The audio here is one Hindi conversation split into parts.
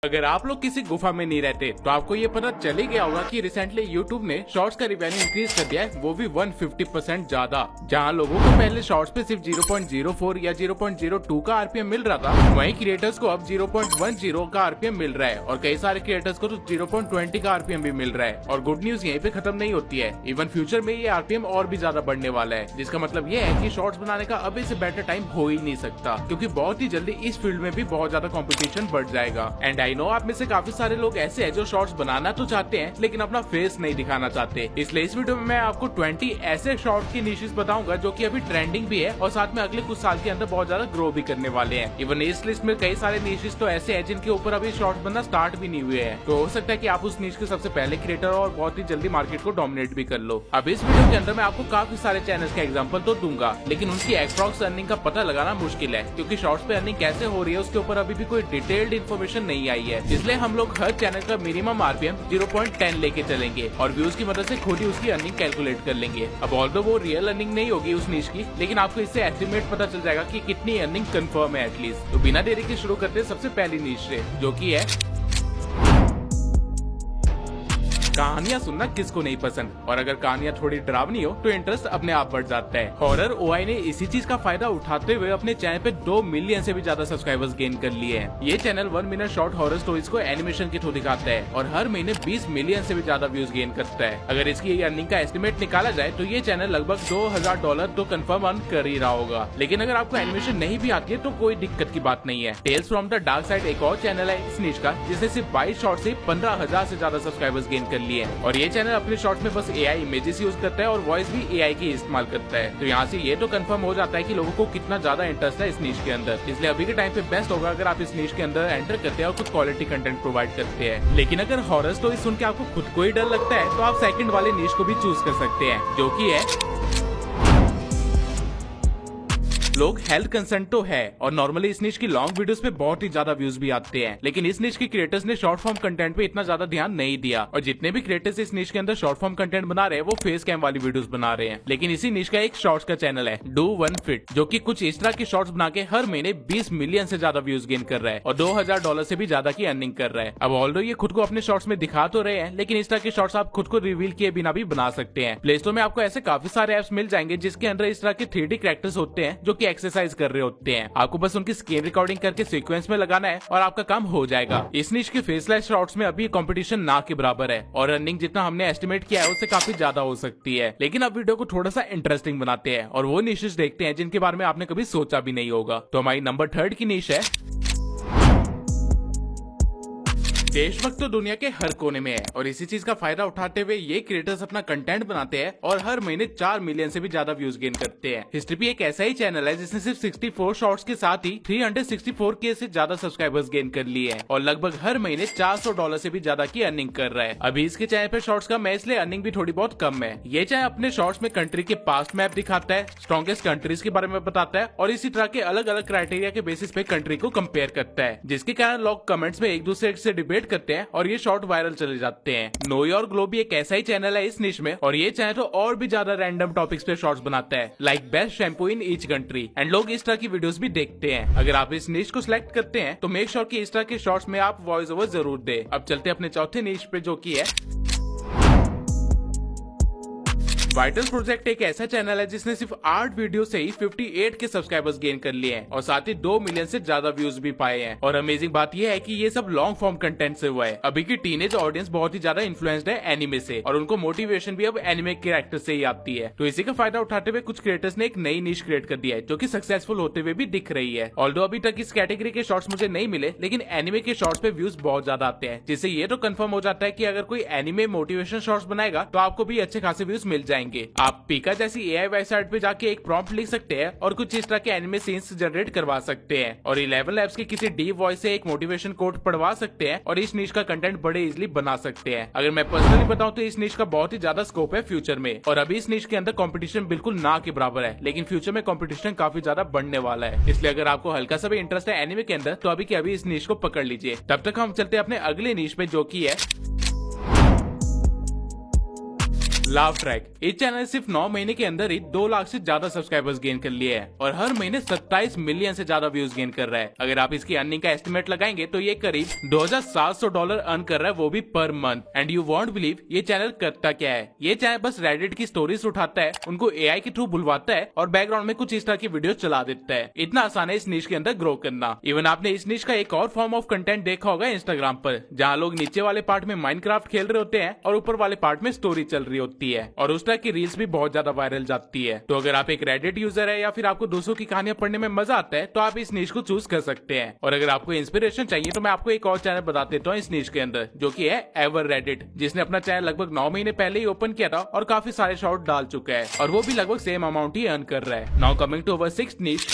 अगर आप लोग किसी गुफा में नहीं रहते तो आपको ये पता चल ही गया होगा कि रिसेंटली YouTube ने शॉर्ट्स का रिवेन्यू इंक्रीज कर दिया है, वो भी 150% ज्यादा। जहां लोगों को पहले शॉर्ट्स पे सिर्फ 0.04 या 0.02 का आरपीएम मिल रहा था, वहीं क्रिएटर्स को अब 0.10 का आरपीएम मिल रहा है और कई सारे क्रिएटर्स को तो 0.20 का आरपीएम भी मिल रहा है। और गुड न्यूज यहीं पे खत्म नहीं होती है, इवन फ्यूचर में ये आरपीएम और भी ज्यादा बढ़ने वाला है, जिसका मतलब ये है कि शॉर्ट्स बनाने का अभी से बेटर टाइम हो ही नहीं सकता, क्योंकि बहुत ही जल्दी इस फील्ड में भी बहुत ज्यादा कॉम्पिटिशन बढ़ जाएगा। एंड आई नो आप में से काफी सारे लोग ऐसे हैं जो शॉर्ट्स बनाना तो चाहते हैं लेकिन अपना फेस नहीं दिखाना चाहते, इसलिए इस वीडियो में मैं आपको 20 ऐसे शॉर्ट्स की निशेस बताऊंगा जो कि अभी ट्रेंडिंग भी है और साथ में अगले कुछ साल के अंदर बहुत ज्यादा ग्रो भी करने वाले हैं। इवन इस लिस्ट में कई सारे निशेस तो ऐसे हैं जिनके ऊपर अभी शॉर्ट्स बनना स्टार्ट भी नहीं हुए हैं, तो हो सकता है कि आप उस निश के सबसे पहले क्रिएटर और बहुत ही जल्दी मार्केट को डोमिनेट भी कर लो। अब इस वीडियो के अंदर मैं आपको काफी सारे चैनल्स का एग्जांपल तो दूंगा, लेकिन उनकी एप्रॉक्स अर्निंग का पता लगाना मुश्किल है, क्योंकि शॉर्ट्स पे अर्निंग कैसे हो रही है उसके ऊपर अभी भी कोई डिटेल्ड इन्फॉर्मेशन नहीं आई है। इसलिए हम लोग हर चैनल का मिनिमम आरपीएम 0.10 लेके चलेंगे और व्यूज की मदद से खुद ही उसकी अर्निंग कैलकुलेट कर लेंगे। अब ऑल्दो वो रियल अर्निंग नहीं होगी उस निश की, लेकिन आपको इससे एस्टिमेट पता चल जाएगा कि कितनी अर्निंग कंफर्म है एटलीस्ट। तो बिना देरी के शुरू करते हैं सबसे पहली निश से, जो की है कहानियां सुनना किसको नहीं पसंद, और अगर कहानियां थोड़ी डरावनी हो तो इंटरेस्ट अपने आप बढ़ जाता है। हॉरर ओआई ने इसी चीज का फायदा उठाते हुए अपने चैनल पे 2 मिलियन से भी ज्यादा सब्सक्राइबर्स गेन कर लिए हैं। ये channel 1 minute short horror stories को एनिमेशन के थ्रू दिखाता है और हर महीने 20 मिलियन से भी ज्यादा व्यूज गेन करता है। अगर इसकी अर्निंग का एस्टिमेट निकाला जाए तो ये चैनल लगभग $2000 तो कंफर्म अर्न कर ही रहा होगा। लेकिन अगर आपको एनिमेशन नहीं भी आती है तो कोई दिक्कत की बात नहीं है। Tales from the dark side एक और चैनल है इस निश का, जिसने सिर्फ 22 शॉर्ट से 15,000 से ज्यादा सब्सक्राइबर्स गेन कर लिए हैं। और ये चैनल अपने शॉर्ट्स में बस एआई इमेजेस यूज करता है और वॉइस भी एआई की इस्तेमाल करता है। तो यहाँ से ये तो कंफर्म हो जाता है कि लोगों को कितना ज्यादा इंटरेस्ट है इस नीश के अंदर। इसलिए अभी के टाइम पे बेस्ट होगा अगर आप इस नीश के अंदर एंटर करते हैं और कुछ क्वालिटी कंटेंट प्रोवाइड करते हैं। लेकिन अगर हॉरर स्टोरी सुन के आपको खुद को ही डर लगता है तो आप सेकंड वाले नीश को भी चूज कर सकते हैं, जो की है लोग हेल्थ कंसर्न तो है और नॉर्मली इस निश की लॉन्ग वीडियोस पे बहुत ही ज्यादा व्यूज भी आते हैं, लेकिन इस निश के क्रिएटर्स ने शॉर्ट फॉर्म कंटेंट पे इतना ज्यादा ध्यान नहीं दिया और जितने भी क्रिएटर्स इस निश के अंदर शॉर्ट फॉर्म कंटेंट बना रहे हैं वो फेस कैम वाली वीडियोस बना रहे हैं। लेकिन इसी निश का एक शॉर्ट्स का चैनल है डू वन फिट, जो कि कुछ इस तरह के शॉर्ट्स बना के हर महीने 20 मिलियन से ज्यादा व्यूज गेन कर रहा है और $2000 से भी ज्यादा की अर्निंग कर रहा है। अब ऑल्दो ये खुद को अपने शॉर्ट्स में दिखा तो रहे हैं, लेकिन इस तरह के शॉर्ट्स आप खुद को रिवील किए बिना भी बना सकते हैं। प्ले स्टोर में आपको ऐसे काफी सारे एप्स मिल जाएंगे जिसके अंदर इस तरह के 3D कैरेक्टर्स होते हैं जो की एक्सरसाइज कर रहे होते हैं। आपको बस उनकी स्क्रीन रिकॉर्डिंग करके सीक्वेंस में लगाना है और आपका काम हो जाएगा। इस निश के फेसलेस शॉर्ट्स में अभी कंपटीशन ना के बराबर है और अर्निंग जितना हमने एस्टिमेट किया है उससे काफी ज्यादा हो सकती है। लेकिन अब वीडियो को थोड़ा सा इंटरेस्टिंग बनाते हैं और वो निशेस देखते हैं जिनके बारे में आपने कभी सोचा भी नहीं होगा। तो हमारी नंबर 3 की निश है देशभक्त तो दुनिया के हर कोने में है और इसी चीज का फायदा उठाते हुए ये क्रिएटर्स अपना कंटेंट बनाते हैं और हर महीने 4 मिलियन से भी ज्यादा व्यूज गेन करते हैं। हिस्ट्री भी एक ऐसा ही चैनल है जिसने सिर्फ 64 शॉर्ट्स के साथ ही 364K से ज्यादा सब्सक्राइबर्स गेन कर लिए हैं और लगभग हर महीने $400 से भी ज्यादा की अर्निंग कर रहा है। अभी इसके चैनल पे शॉर्ट्स का मैं इसलिए अर्निंग भी थोड़ी बहुत कम है। ये चैनल अपने शॉर्ट्स में कंट्री के पास्ट मैप दिखाता है, स्ट्रॉन्गेस्ट कंट्रीज के बारे में बताता है और इसी तरह के अलग अलग क्राइटेरिया के बेसिस पे कंट्री को कंपेयर करता है, जिसके कारण लोग कमेंट्स में एक दूसरे से डिबेट करते हैं और ये शॉर्ट वायरल चले जाते हैं। नो योर ग्लो भी एक ऐसा ही चैनल है इस निश में और ये चैनल तो और भी ज्यादा रैंडम टॉपिक्स पे शॉर्ट्स बनाता है, like best shampoo in each country, and लोग इस तरह की वीडियोस भी देखते हैं। अगर आप इस निश को सिलेक्ट करते हैं तो मेक श्योर कि इस तरह के शॉर्ट्स में आप वॉइस ओवर जरूर दे। अब चलते हैं अपने चौथे निश पे, जो की है वाइटल्स प्रोजेक्ट। एक ऐसा चैनल है जिसने सिर्फ 8 वीडियो से ही 58 के सब्सक्राइबर्स गेन कर लिए हैं और साथ ही 2 मिलियन से ज्यादा व्यूज भी पाए हैं। और अमेजिंग बात यह है कि ये सब लॉन्ग फॉर्म कंटेंट से हुआ है। अभी की टीनेज ऑडियंस बहुत ही ज्यादा इन्फ्लुएंस्ड है एनिमे से और उनको मोटिवेशन भी अब एनिमे कैरेक्टर से ही आती है। तो इसी का फायदा उठाते हुए कुछ क्रिएटर्स ने एक नई निश क्रिएट कर दिया है जो कि सक्सेसफुल होते हुए भी दिख रही है। ऑल्दो अभी तक इस कैटेगरी के शॉर्ट्स मुझे नहीं मिले, लेकिन एनिमे के शॉर्ट्स पे व्यूज बहुत ज्यादा आते हैं, जिससे ये तो कंफर्म हो जाता है कि अगर कोई एनिमे मोटिवेशन शॉर्ट्स बनाएगा तो आपको भी अच्छे खासे व्यूज मिल जाएंगे। आप पीका जैसी एआई वेबसाइट पे जाके एक प्रॉम्प्ट लिख सकते हैं और कुछ इस तरह के एनिमे सीन्स जनरेट करवा सकते हैं और 11 लैब्स के किसी डीप वॉइस से एक मोटिवेशन कोट पढ़वा सकते हैं और इस निश का कंटेंट बड़े इजीली बना सकते हैं। अगर मैं पर्सनली बताऊं तो इस निश का बहुत ही ज्यादा स्कोप है फ्यूचर में और अभी इस निश के अंदर कंपटीशन बिल्कुल ना के बराबर है, लेकिन फ्यूचर में कंपटीशन काफी ज्यादा बढ़ने वाला है। इसलिए अगर आपको हल्का सा भी इंटरेस्ट है एनिमे के अंदर तो अभी के अभी इस निश को पकड़ लीजिए। तब तक हम चलते हैं अपने अगले निश पे, जो की है लाव ट्रैक, इस चैनल ने सिर्फ 9 महीने के अंदर ही 2 लाख से ज्यादा सब्सक्राइबर्स गेन कर लिए हैं और हर महीने 27 मिलियन से ज्यादा व्यूज गेन कर रहा है। अगर आप इसकी अर्निंग का एस्टिमेट लगाएंगे तो ये करीब $2700 अर्न कर रहा है, वो भी per month. And you won't believe ये चैनल करता क्या है। ये चैनल बस रेडिट की स्टोरीज उठाता है, उनको एआई के थ्रू बुलवाता है और बैकग्राउंड में कुछ इस तरह की वीडियो चला देता है। इतना आसान है इस निश के अंदर ग्रो करना। इवन आपने इस निश का एक और फॉर्म ऑफ कंटेंट देखा होगा इंस्टाग्राम पर, जहाँ लोग नीचे वाले पार्ट में माइनक्राफ्ट खेल रहे होते हैं और ऊपर वाले पार्ट में स्टोरी चल रही होती है और उस तरह की रील्स भी बहुत ज्यादा वायरल जाती है। तो अगर आप एक रेडिट यूजर है या फिर आपको दूसरों की कहानियां पढ़ने में मजा आता है तो आप इस निश को चूज कर सकते हैं। और अगर आपको इंस्पिरेशन चाहिए तो मैं आपको एक और चैनल बता देता हूँ इस निश के अंदर, जो कि है एवर रेडिट, जिसने अपना चैनल लगभग 9 महीने पहले ही ओपन किया था और काफी सारे शॉर्ट डाल चुका है और वो भी लगभग सेम अमाउंट ही अर्न कर रहा है। Now coming to our sixth niche.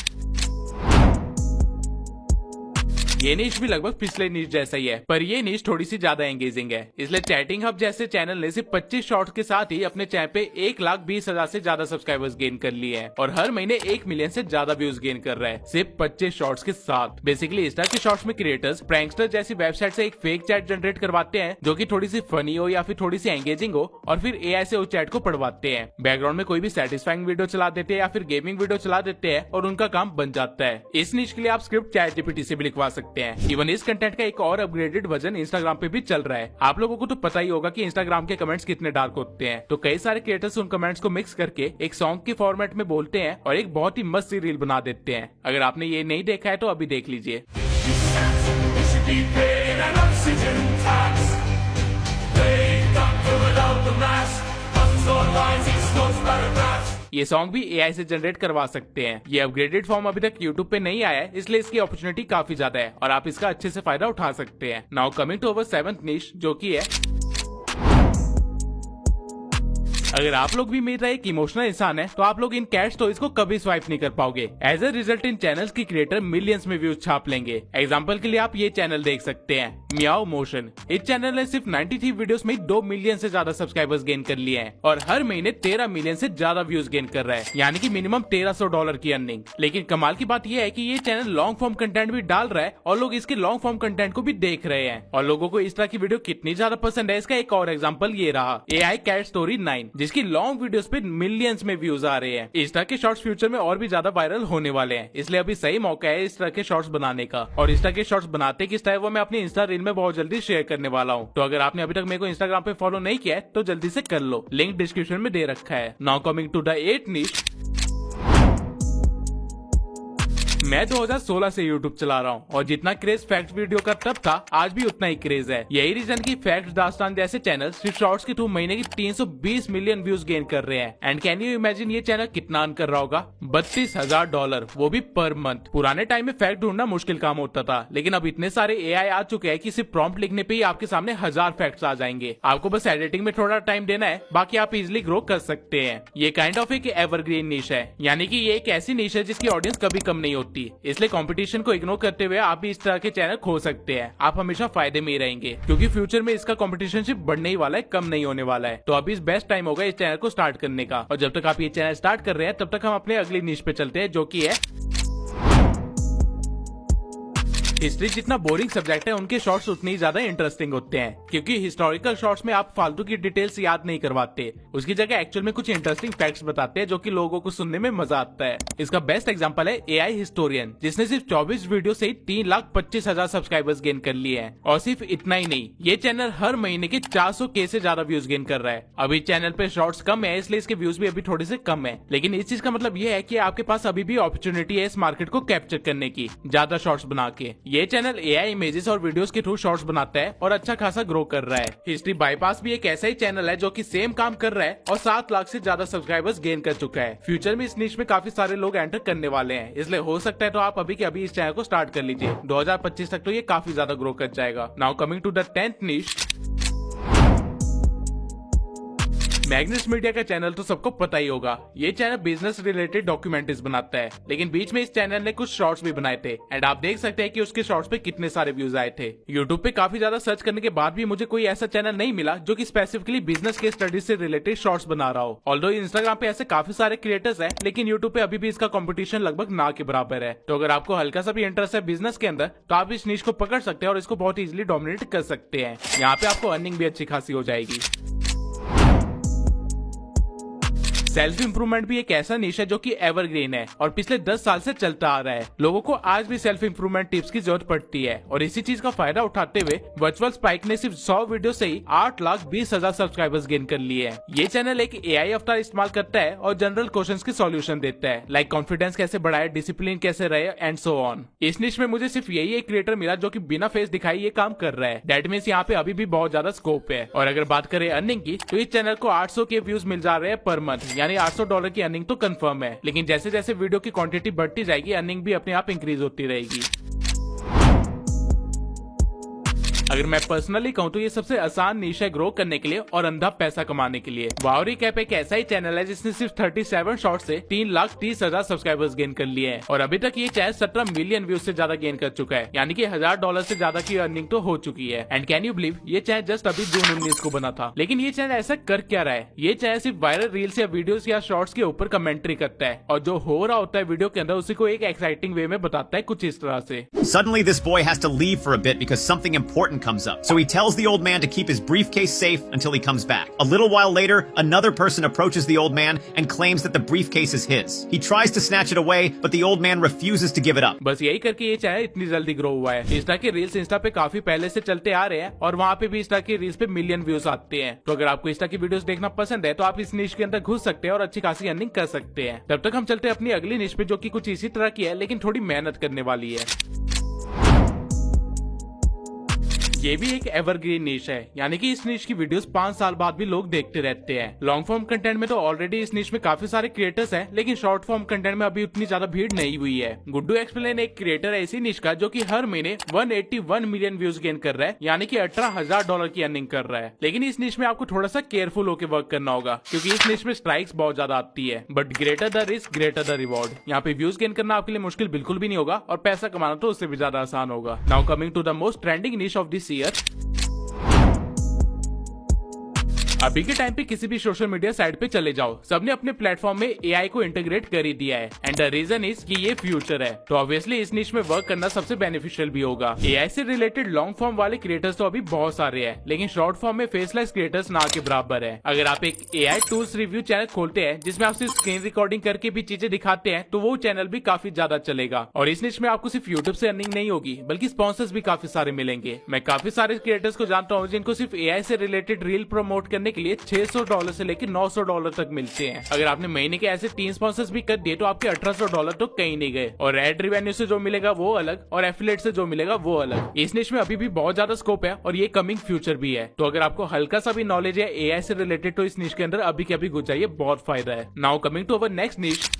ये निश भी लगभग पिछले निश जैसा ही है, पर ये निश थोड़ी सी ज्यादा एंगेजिंग है। इसलिए चैटिंग हब जैसे चैनल ने सिर्फ 25 शॉर्ट्स के साथ ही अपने चैनल पे 1,20,000 से ज्यादा सब्सक्राइबर्स गेन कर लिए हैं और हर महीने 1 मिलियन से ज्यादा व्यूज गेन कर रहा है सिर्फ 25 शॉर्ट्स के साथ। बेसिकली इस तरह के शॉर्ट्स में क्रिएटर्स प्रैंकस्टर जैसी वेबसाइट से एक फेक चैट जनरेट करवाते हैं जो कि थोड़ी सी फनी हो या फिर थोड़ी सी एंगेजिंग हो और फिर एआई से उस चैट को पढ़वाते हैं। बैकग्राउंड में कोई भी सेटिस्फाइंग वीडियो चला देते हैं या फिर गेमिंग वीडियो चला देते हैं और उनका काम बन जाता है। इस निश के लिए आप स्क्रिप्ट चैट जीपीटी से भी लिखवा सकते हैं। इवन इस कंटेंट का एक और अपग्रेडेड वर्जन इंस्टाग्राम पे भी चल रहा है। आप लोगों को तो पता ही होगा कि इंस्टाग्राम के कमेंट्स कितने डार्क होते हैं, तो कई सारे क्रिएटर्स उन कमेंट्स को मिक्स करके एक सॉन्ग के फॉर्मेट में बोलते हैं और एक बहुत ही मस्त सी रील बना देते हैं। अगर आपने ये नहीं देखा है तो अभी देख लीजिए। ये सॉन्ग भी एआई से जनरेट करवा सकते हैं। ये अपग्रेडेड फॉर्म अभी तक यूट्यूब पे नहीं आया है, इसलिए इसकी अपॉर्चुनिटी काफी ज्यादा है और आप इसका अच्छे से फायदा उठा सकते हैं। Now coming to our seventh niche, जो की है, अगर आप लोग भी मेरा एक इमोशनल इंसान है तो आप लोग इन कैट स्टोरीज को कभी स्वाइप नहीं कर पाओगे। As a result in channels की क्रिएटर मिलियंस में व्यूज छाप लेंगे। एग्जांपल के लिए आप ये चैनल देख सकते हैं, मियाओ मोशन। इस चैनल ने सिर्फ 93 वीडियोस में 2 मिलियन से ज्यादा सब्सक्राइबर्स गेन कर लिए हैं और हर महीने 13 मिलियन से ज्यादा व्यूज गेन कर रहा है, यानी कि मिनिमम $1300 की अर्निंग। लेकिन कमाल की बात यह है कि ये चैनल लॉन्ग फॉर्म कंटेंट भी डाल रहा है और लोग इसके लॉन्ग फॉर्म कंटेंट को भी देख रहे हैं और लोगों को इस तरह की वीडियो कितनी ज्यादा पसंद है इसका एक और एग्जाम्पल ये रहा, AI कैट स्टोरी 9, जिसकी लॉन्ग वीडियोस पे मिलियंस में व्यूज आ रहे हैं। इस तरह के शॉर्ट्स फ्यूचर में और भी ज्यादा वायरल होने वाले हैं, इसलिए अभी सही मौका है इस तरह के शॉर्ट्स बनाने का। और इस तरह के शॉर्ट्स बनाते किस तरह वो मैं अपनी इंस्टा रील में बहुत जल्दी शेयर करने वाला हूँ। तो अगर आपने अभी तक मेरे को इंस्टाग्राम पे फॉलो नहीं किया है तो जल्दी से कर लो, लिंक डिस्क्रिप्शन में दे रखा है। Now coming to the 8th निश। मैं 2016 से YouTube चला रहा हूँ और जितना क्रेज फैक्ट वीडियो का तब था, आज भी उतना ही क्रेज है। यही रीजन की फैक्ट दास्तान जैसे चैनल सिर्फ शॉर्ट्स के थ्रू महीने की 320 मिलियन व्यूज गेन कर रहे हैं। एंड कैन यू इमेजिन ये चैनल कितना अर्न कर रहा होगा? $32,000, वो भी पर मंथ। पुराने टाइम में फैक्ट ढूंढना मुश्किल काम होता था, लेकिन अब इतने सारे AI आ चुके हैं कि सिर्फ प्रॉम्प्ट लिखने पे ही आपके सामने 1000 फैक्ट्स आ जाएंगे। आपको बस एडिटिंग में थोड़ा टाइम देना है, बाकी आप इजिली ग्रो कर सकते हैं। ये काइंड ऑफ एक एवरग्रीन निश है, यानी कि ये एक ऐसी निश है जिसकी ऑडियंस कभी कम नहीं होती। इसलिए कंपटीशन को इग्नोर करते हुए आप भी इस तरह के चैनल खो सकते हैं। आप हमेशा फायदे में ही रहेंगे, क्योंकि फ्यूचर में इसका कंपटीशन सिर्फ बढ़ने ही वाला है, कम नहीं होने वाला है। तो अभी इस बेस्ट टाइम होगा इस चैनल को स्टार्ट करने का। और जब तक आप ये चैनल स्टार्ट कर रहे हैं तब तक हम अपने अगली निश पे चलते हैं, जो की है हिस्ट्री। जितना बोरिंग सब्जेक्ट है उनके शॉर्ट्स उतने ही ज्यादा इंटरेस्टिंग होते हैं, क्योंकि हिस्टोरिकल शॉर्ट्स में आप फालतू की डिटेल्स याद नहीं करवाते, उसकी जगह एक्चुअल में कुछ इंटरेस्टिंग फैक्ट्स बताते हैं जो कि लोगों को सुनने में मजा आता है। इसका बेस्ट एग्जांपल है AI हिस्टोरियन, जिसने सिर्फ 24 वीडियो से 3,25,000 सब्सक्राइबर्स गेन कर लिए हैं। और सिर्फ इतना ही नहीं, ये चैनल हर महीने के 400K से ज्यादा व्यूज गेन कर रहा है। अभी चैनल पे शॉर्ट्स कम है, इसलिए इसके व्यूज भी अभी थोड़े से कम है, लेकिन इस चीज का मतलब ये है कि आपके पास अभी भी अपॉर्चुनिटी है इस मार्केट को कैप्चर करने की, ज्यादा शॉर्ट्स बना के। ये चैनल AI इमेजेस और वीडियोस के थ्रू शॉर्ट्स बनाता है और अच्छा खासा ग्रो कर रहा है। हिस्ट्री बाईपास भी एक ऐसा ही चैनल है जो कि सेम काम कर रहा है और 7 लाख से ज्यादा सब्सक्राइबर्स गेन कर चुका है। फ्यूचर में इस निश में काफी सारे लोग एंटर करने वाले हैं, इसलिए हो सकता है तो आप अभी के अभी इस चैनल को स्टार्ट कर लीजिए। 2025 तक तो ये काफी ज्यादा ग्रो कर जाएगा। Now coming to the 10th निश। मैग्नस मीडिया का चैनल तो सबको पता ही होगा। ये चैनल बिजनेस रिलेटेड डॉक्यूमेंट्रीज बनाता है, लेकिन बीच में इस चैनल ने कुछ शॉर्ट्स भी बनाए थे एंड आप देख सकते हैं कि उसके शॉर्ट्स पे कितने सारे व्यूज आए थे। यूट्यूब पे काफी ज्यादा सर्च करने के बाद भी मुझे कोई ऐसा चैनल नहीं मिला जो कि स्पेसिफिकली बिजनेस के स्टडीज से रिलेटेड शॉर्ट्स बना रहा हो। ऑल्दो इंस्टाग्राम पे ऐसे काफी सारे क्रिएटर्स हैं, लेकिन यूट्यूब पे अभी भी इसका कॉम्पिटिशन लगभग ना के बराबर है। तो अगर आपको हल्का सा भी इंटरेस्ट है बिजनेस के अंदर, तो आप इस निश को पकड़ सकते हैं और इसको बहुत इजिली डोमिनेट कर सकते हैं। यहाँ पे आपको अर्निंग भी अच्छी खासी हो जाएगी। सेल्फ इंप्रूवमेंट भी एक ऐसा निश है जो कि एवरग्रीन है और पिछले 10 साल से चलता आ रहा है। लोगों को आज भी सेल्फ इंप्रूवमेंट टिप्स की जरूरत पड़ती है और इसी चीज का फायदा उठाते हुए वर्चुअल स्पाइक ने सिर्फ 100 वीडियो से ही 8,20,000 सब्सक्राइबर्स गेन कर लिए हैं। ये चैनल एक AI अवतार इस्तेमाल करता है और जनरल क्वेश्चंस के सॉल्यूशन देता है, लाइक कॉन्फिडेंस कैसे बढ़ाए, डिसिप्लिन कैसे रहे एंड सो ऑन। इस निश में मुझे सिर्फ यही एक क्रिएटर मिला जो कि बिना फेस दिखाई ये काम कर रहा है। दैट मींस यहाँ पे अभी भी बहुत ज्यादा स्कोप है। और अगर बात करें अर्निंग की तो इस चैनल को 800 के व्यूज मिल जा रहे हैं पर मंथ, यानी $800 की अर्निंग तो कंफर्म है। लेकिन जैसे जैसे वीडियो की क्वांटिटी बढ़ती जाएगी अर्निंग भी अपने आप इंक्रीज होती रहेगी। अगर मैं पर्सनली कहूँ तो ये सबसे आसान नीश है ग्रो करने के लिए और अंधा पैसा कमाने के लिए। वाओ रिकैप एक ऐसा ही चैनल है जिसने सिर्फ 37 शॉर्ट से 3,30,000 सब्सक्राइबर्स गेन कर लिए हैं और अभी तक ये चैनल 17 मिलियन व्यूज से ज्यादा गेन कर चुका है, यानी कि $1,000 से ज्यादा की अर्निंग तो हो चुकी है। एंड कैन यू बिलीव ये चैनल जस्ट अभी जून 19 को बना था। लेकिन ये चैनल ऐसा कर क्या रहा है? ये चैनल सिर्फ वायरल रील्स या वीडियोस या शॉर्ट्स के ऊपर कमेंट्री करता है और जो हो रहा होता है वीडियो के अंदर उसी को एक एक्साइटिंग वे में बताता है कुछ इस तरह से। Suddenly this boy has to leave for a bit because something important comes up. So he tells the old man to keep his briefcase safe until he comes back. A little while later, another person approaches the old man and claims that the briefcase is his. He tries to snatch it away, but the old man refuses to give it up. बस यही करके ये चैनल इतनी जल्दी ग्रो हुआ है। इंस्टा के रील्स इंस्टा पे काफी पहले से चलते आ रहे हैं और वहाँ पे भी इंस्टा की रील्स पे मिलियन व्यूज आते हैं। तो अगर आपको इंस्टा की वीडियोस देखना पसंद है तो आप इस निश के अंदर घुस सकते हैं और अच्छी खासी अर्निंग कर सकते हैं। तब तक हम चलते हैं अपनी अगली निश पे जो कि कुछ इसी तरह की है लेकिन थोड़ी मेहनत करने वाली है। ये भी एक एवरग्रीन निश है, यानी कि इस निश की वीडियोस 5 साल बाद भी लोग देखते रहते हैं। लॉन्ग फॉर्म कंटेंट में तो ऑलरेडी इस निश में काफी सारे क्रिएटर्स हैं, लेकिन शॉर्ट फॉर्म कंटेंट में अभी उतनी ज्यादा भीड़ नहीं हुई है। गुड्डू एक्सप्लेन एक क्रिएटर है इसी निश का जो कि हर महीने 181 मिलियन व्यूज गेन कर रहा है, यानी कि $18,000 की अर्निंग कर रहा है। लेकिन इस निश में आपको थोड़ा सा केयरफुल होकर वर्क करना होगा क्योंकि इस निश में स्ट्राइक्स बहुत ज्यादा आती है। But greater the risk greater the reward. यहाँ पे व्यूज गेन करना आपके लिए मुश्किल बिल्कुल भी नहीं होगा और पैसा कमाना तो उससे भी ज्यादा आसान होगा। Now coming to the most trending niche of this year. अभी के टाइम पे किसी भी सोशल मीडिया साइट पे चले जाओ, सबने अपने प्लेटफॉर्म में AI को इंटीग्रेट कर ही दिया है एंड द रीजन इज कि ये फ्यूचर है। तो ऑब्वियसली इस निश में वर्क करना सबसे बेनिफिशियल भी होगा। AI से रिलेटेड लॉन्ग फॉर्म वाले क्रिएटर्स तो अभी बहुत सारे हैं, लेकिन शॉर्ट फॉर्म में फेसलेस क्रिएटर्स ना के बराबर है। अगर आप एक AI टूल्स रिव्यू चैनल खोलते हैं जिसमें आप सिर्फ स्क्रीन रिकॉर्डिंग करके भी चीजें दिखाते हैं तो वो चैनल भी काफी ज्यादा चलेगा। और इस निश में आपको सिर्फ यूट्यूब से अर्निंग नहीं होगी बल्कि स्पॉन्सर्स भी काफी सारे मिलेंगे। मैं काफी सारे क्रिएटर्स को जानता हूँ जिनको सिर्फ AI से रिलेटेड रील प्रमोट करने के लिए $600 से लेकर $900 तक मिलते हैं। अगर आपने महीने के ऐसे 3 स्पॉन्सर्स भी कर दिए तो आपके $1800 तो कहीं नहीं गए। और एड रेवेन्यू से जो मिलेगा वो अलग और एफिलिएट से जो मिलेगा वो अलग। इस निश में अभी भी बहुत ज्यादा स्कोप है और ये कमिंग फ्यूचर भी है। तो अगर आपको हल्का सा भी नॉलेज है AI से रिलेटेड तो इस निश के अंदर अभी के अभी घुस जाइए, बहुत फायदा है। Now coming to our next niche.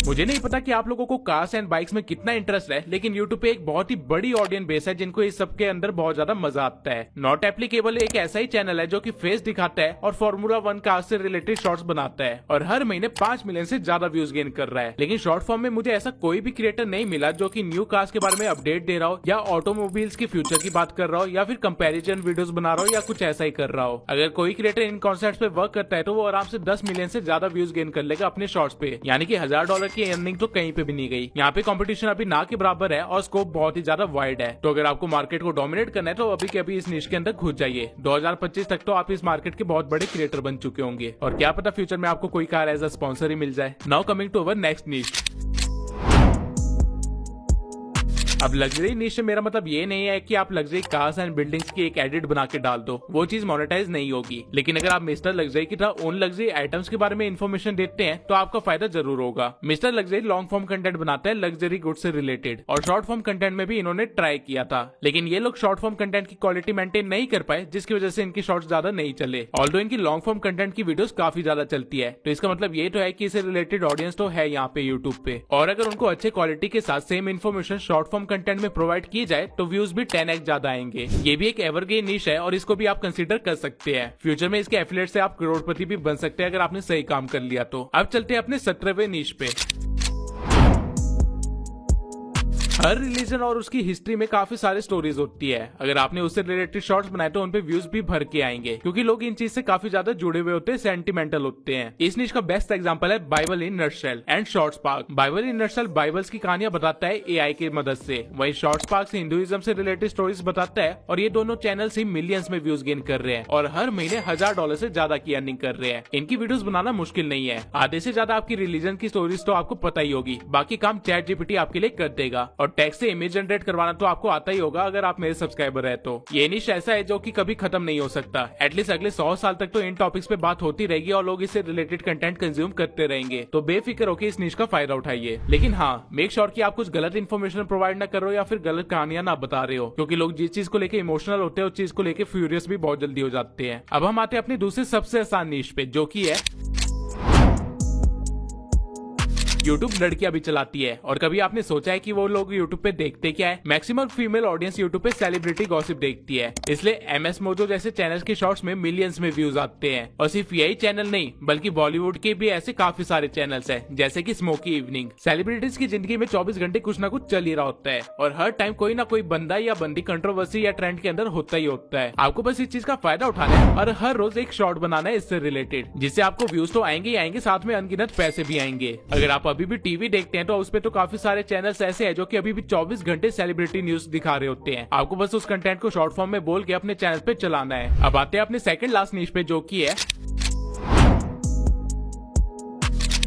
मुझे नहीं पता कि आप लोगों को कार्स एंड बाइक्स में कितना इंटरेस्ट है, लेकिन YouTube पे एक बहुत ही बड़ी ऑडियंस बेस है जिनको इस सब के अंदर बहुत ज्यादा मजा आता है। नॉट एप्लीकेबल एक ऐसा ही चैनल है जो कि फेस दिखाता है और Formula 1 कार से रिलेटेड शॉर्ट्स बनाता है और हर महीने 5 मिलियन से ज्यादा व्यूज गेन कर रहा है। लेकिन शॉर्ट फॉर्म में मुझे ऐसा कोई भी क्रिएटर नहीं मिला जो कि न्यू कार्स के बारे में अपडेट दे रहा हो या ऑटोमोबाइल्स के फ्यूचर की बात कर रहा हो या फिर कंपेरिजन वीडियोस बना रहा हो या कुछ ऐसा ही कर रहा हो। अगर कोई क्रिएटर इन कॉन्सेप्ट पे वर्क करता है तो वो आराम से 10 मिलियन से ज्यादा व्यूज गेन कर लेगा अपने शॉर्ट्स पे, यानी कि $1,000 की अर्निंग तो कहीं पे भी नहीं गई। यहाँ पे कंपटीशन अभी ना के बराबर है और स्कोप बहुत ही ज्यादा वाइड है। तो अगर आपको मार्केट को डोमिनेट करना है तो अभी के अभी इस निश के अंदर घुस जाइए। 2025 तक तो आप इस मार्केट के बहुत बड़े क्रिएटर बन चुके होंगे और क्या पता फ्यूचर में आपको कोई कार एज अ स्पॉन्सर ही मिल जाए। Now coming to our next niche. अब लग्जरी निश से मेरा मतलब ये नहीं है कि आप लग्जरी कार्स एंड बिल्डिंग्स की एक एडिट बना के डाल दो, वो चीज मोनेटाइज नहीं होगी। लेकिन अगर आप मिस्टर लग्जरी की तरह ओन लग्जरी आइटम्स के बारे में इन्फॉर्मेशन देते हैं तो आपका फायदा जरूर होगा। Mister luxury long form content बनाता है लग्जरी गुड्स से रिलेटेड और शॉर्ट फॉर्म कंटेंट में भी इन्होंने ट्राई किया था, लेकिन ये लोग शॉर्ट फॉर्म कंटेंट की क्वालिटी मेंटेन नहीं कर पाए जिसकी वजह से इनकी शॉर्ट्स ज्यादा नहीं चले। ऑल्दो इनकी लॉन्ग फॉर्म कंटेंट की वीडियोस काफी ज्यादा चलती है, तो इसका मतलब ये तो है कि इसे रिलेटेड ऑडियंस तो है यहाँ पे यूट्यूब पे। और अगर उनको अच्छे क्वालिटी के साथ same information short form content में प्रोवाइड की जाए तो व्यूज भी 10x ज्यादा आएंगे। ये भी एक एवरग्रीन निश है और इसको भी आप कंसीडर कर सकते हैं। फ्यूचर में इसके एफिलिएट से आप करोड़पति भी बन सकते हैं अगर आपने सही काम कर लिया तो। अब चलते हैं अपने 17वें निश पे। हर रिलीजन और उसकी हिस्ट्री में काफी सारी स्टोरीज होती है। अगर आपने उससे रिलेटेड शॉर्ट्स बनाए तो उनपे व्यूज भी भर के आएंगे, क्योंकि लोग इन चीज से काफी ज्यादा जुड़े हुए होते हैं, सेंटिमेंटल होते हैं। इस निश का बेस्ट एग्जांपल है Bible in nutshell and ShortsPark. Bible in nutshell Bibles की कहानियां बताता है एआई की मदद से, वहीं शॉर्ट्सपार्क हिंदुइज्म से रिलेटेड स्टोरीज बताता है, और ये दोनों चैनल्स ही मिलियंस में व्यूज गेन कर रहे हैं और हर महीने $1000 से ज्यादा की अर्निंग कर रहे हैं। इनकी वीडियोस बनाना मुश्किल नहीं है। आधे से ज्यादा आपकी रिलीजन की स्टोरीज तो आपको पता ही होगी, बाकी काम ChatGPT आपके लिए कर देगा। और टेक्स्ट से इमेज जनरेट करवाना तो आपको आता ही होगा अगर आप मेरे सब्सक्राइबर है तो। ये निश ऐसा है जो कि कभी खत्म नहीं हो सकता। एटलीस्ट अगले 100 साल तक तो इन टॉपिक्स पे बात होती रहेगी और लोग इससे रिलेटेड कंटेंट कंज्यूम करते रहेंगे। तो बेफिक्र होकर इस निश का फायदा उठाइए, लेकिन हाँ, मेक श्योर कि आप कुछ गलत इन्फॉर्मेशन प्रोवाइड ना करो या फिर गलत कहानियां ना बता रहे हो, क्योंकि लोग जिस चीज को लेकर इमोशनल होते हैं उस चीज को लेकर फ्यूरियस भी बहुत जल्दी हो जाते हैं। अब हम आते हैं अपनी दूसरी सबसे आसान निश पे, जो की है यूट्यूब लड़कियां भी चलाती है। और कभी आपने सोचा है कि वो लोग यूट्यूब पे देखते क्या है? मैक्सिमम फीमेल ऑडियंस यूट्यूब पे सेलिब्रिटी गॉसिप देखती है, इसलिए MS मोजो जैसे चैनल के शॉर्ट्स में मिलियंस में व्यूज आते हैं। और सिर्फ यही चैनल नहीं, बल्कि बॉलीवुड के भी ऐसे काफी सारे चैनल्स हैं, जैसे कि स्मोकी इवनिंग। सेलिब्रिटीज की जिंदगी में 24 घंटे कुछ ना कुछ चल ही रहा होता है, और हर टाइम कोई ना कोई बंदा या बंदी कंट्रोवर्सी या ट्रेंड के अंदर होता ही होता है। आपको बस इस चीज का फायदा उठाना है और हर रोज एक शॉर्ट बनाना है इससे रिलेटेड, जिससे आपको व्यूज तो आएंगे ही आएंगे, साथ में अनगिनत पैसे भी आएंगे। अगर आप अभी भी टीवी देखते हैं तो उस पे तो काफी सारे चैनल्स ऐसे हैं जो कि अभी भी 24 घंटे सेलिब्रिटी न्यूज दिखा रहे होते हैं। आपको बस उस कंटेंट को शॉर्ट फॉर्म में बोल के अपने चैनल पे चलाना है। अब आते हैं अपने सेकंड लास्ट निश पे, जो की है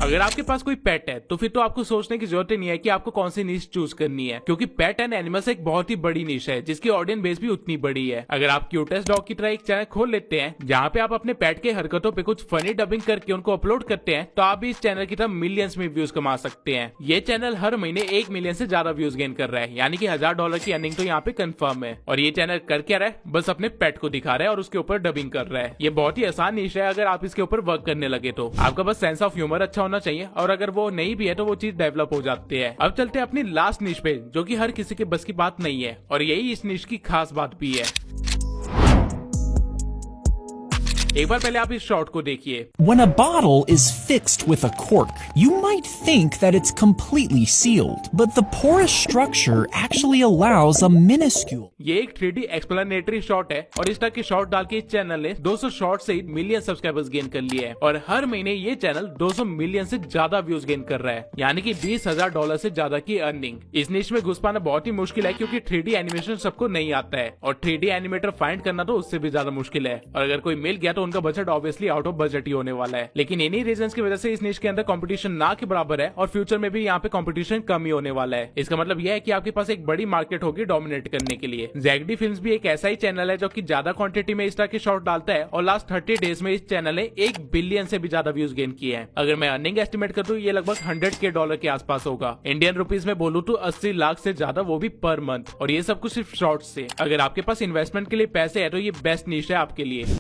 अगर आपके पास कोई पेट है तो फिर तो आपको सोचने की जरूरत ही नहीं है कि आपको कौन सी निश चूज करनी है, क्योंकि पेट एंड एनिमल्स एक बहुत ही बड़ी निश है जिसकी ऑडियंस बेस भी उतनी बड़ी है। अगर आप क्यूटेस्ट डॉग की तरह एक चैनल खोल लेते हैं जहाँ पे आप अपने पेट के हरकतों पे कुछ फनी डबिंग करके उनको अपलोड करते हैं, तो आप भी इस चैनल की तरह मिलियंस में व्यूज कमा सकते हैं। ये चैनल हर महीने 1 मिलियन से ज्यादा व्यूज गेन कर रहा है, यानी कि $1000 की अर्निंग तो यहाँ पे कंफर्म है। और ये चैनल कर क्या रहा है? बस अपने पेट को दिखा रहा है और उसके ऊपर डबिंग कर रहा है। ये बहुत ही आसान निश है अगर आप इसके ऊपर वर्क करने लगे तो। आपका बस सेंस ऑफ ह्यूमर अच्छा होना चाहिए, और अगर वो नहीं भी है तो वो चीज डेवलप हो जाती है। अब चलते हैं अपनी लास्ट निश पे, जो कि हर किसी के बस की बात नहीं है, और यही इस निश की खास बात भी है। एक बार पहले आप इस शॉट को देखिए। When a bottle is fixed with a cork, you might think that it's completely sealed, but the porous structure actually allows a minuscule. ये एक 3D एक्सप्लेनेटरी शॉट है, और इस तरह के शॉट डाल के इस चैनल ने 200 शॉट से मिलियन सब्सक्राइबर्स गेन कर लिए हैं, और हर महीने ये चैनल 200 मिलियन से ज्यादा व्यूज गेन कर रहा है, यानी कि $20,000 से ज्यादा की अर्निंग। इस निश में घुस पाना बहुत ही मुश्किल है, क्योंकि 3D एनिमेशन सबको नहीं आता है, और 3D एनिमेटर फाइंड करना तो उससे भी ज्यादा मुश्किल है, और अगर कोई मिल गया तो उनका budget obviously out of budget ही होने वाला है। लेकिन इन्हीं रीजंस की वजह से इस निश के अंदर कंपटीशन ना के बराबर है, और फ्यूचर में भी यहाँ पे कंपटीशन कम ही होने वाला है। इसका मतलब यह है कि आपके पास एक बड़ी मार्केट होगी डोमिनेट करने के लिए। ZD फिल्म्स भी एक ऐसा ही चैनल है जो कि ज्यादा क्वांटिटी में इस तरह के शॉट डालता है, और लास्ट 30 डेज में इस चैनल ने 1 बिलियन से भी ज्यादा व्यूज गेन किए हैं। अगर मैं अर्निंग एस्टिमेट कर दूं, ये लगभग $100K के आसपास होगा। इंडियन रुपीज में बोलूं तो 80 लाख से ज्यादा, वो भी पर मंथ, और ये सब कुछ सिर्फ शॉर्ट्स से। अगर आपके पास इन्वेस्टमेंट के लिए पैसे है तो ये बेस्ट निश है आपके लिए।